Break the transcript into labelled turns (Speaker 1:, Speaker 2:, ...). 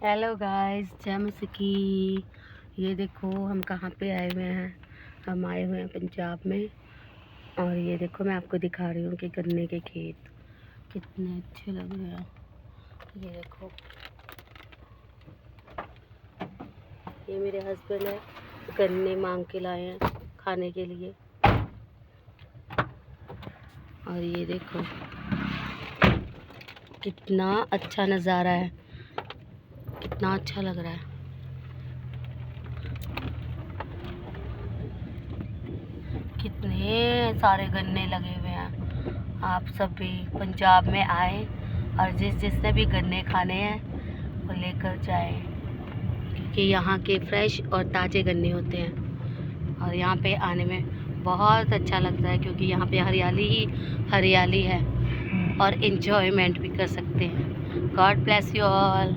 Speaker 1: Hello guys, जय मसीह की। ये देखो हम कहाँ पे आए हुए हैं। हम आए हुए हैं पंजाब में। और ये देखो मैं आपको दिखा रही हूँ कि गन्ने के खेत कितने अच्छे लग रहे हैं। ये देखो, ये मेरे हस्बैंड है, गन्ने मांग के लाए हैं खाने के लिए। और ये देखो कितना अच्छा नज़ारा है, कितना अच्छा लग रहा है। कितने सारे गन्ने लगे हुए हैं। आप सब भी पंजाब में आए और जिसने भी गन्ने खाने हैं वो लेकर जाएं, क्योंकि यहाँ के फ्रेश और ताज़े गन्ने होते हैं। और यहाँ पे आने में बहुत अच्छा लगता है, क्योंकि यहाँ पे हरियाली ही हरियाली है और इन्जॉयमेंट भी कर सकते हैं। God bless you all.